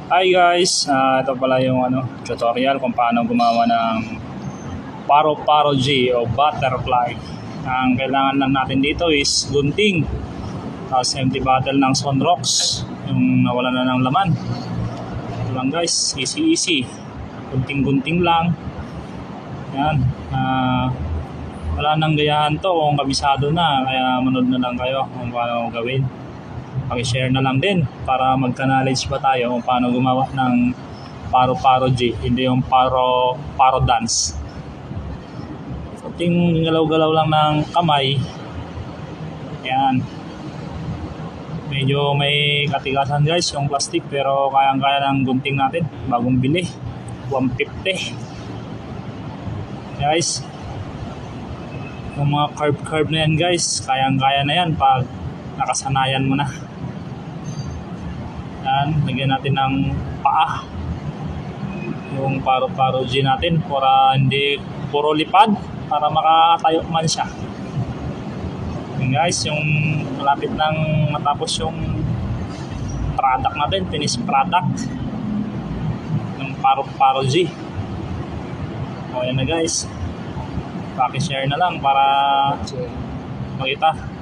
Hi guys, ito pala yung tutorial kung paano gumawa ng paro-paro G o butterfly. Ang kailangan lang natin dito is gunting, tapos empty bottle ng Sunrocks, yung nawala na ng laman. Ito lang guys, easy. Gunting-gunting lang. Yan. Wala nang gayahan to kung kabisado na, kaya manood na lang kayo kung paano gawin. Paki-share na lang din para magka-knowledge ba tayo kung paano gumawa ng paro-paro G, hindi yung paro dance. Ting galaw-galaw lang ng kamay. Yan. Medyo may katigasan guys yung plastic, pero kayang-kaya ng gunting natin. Bagong bili, 150 guys. Yung mga curve na yan guys, kayang-kaya na yan pag nakasanayan mo na. Yan, lagyan natin ng paa yung paro-paro G natin para hindi puro lipad, para makatayo man siya. Yan guys, yung malapit nang matapos yung product natin, finished product ng paro-paro G. O yan na guys, paki-share na lang para makita.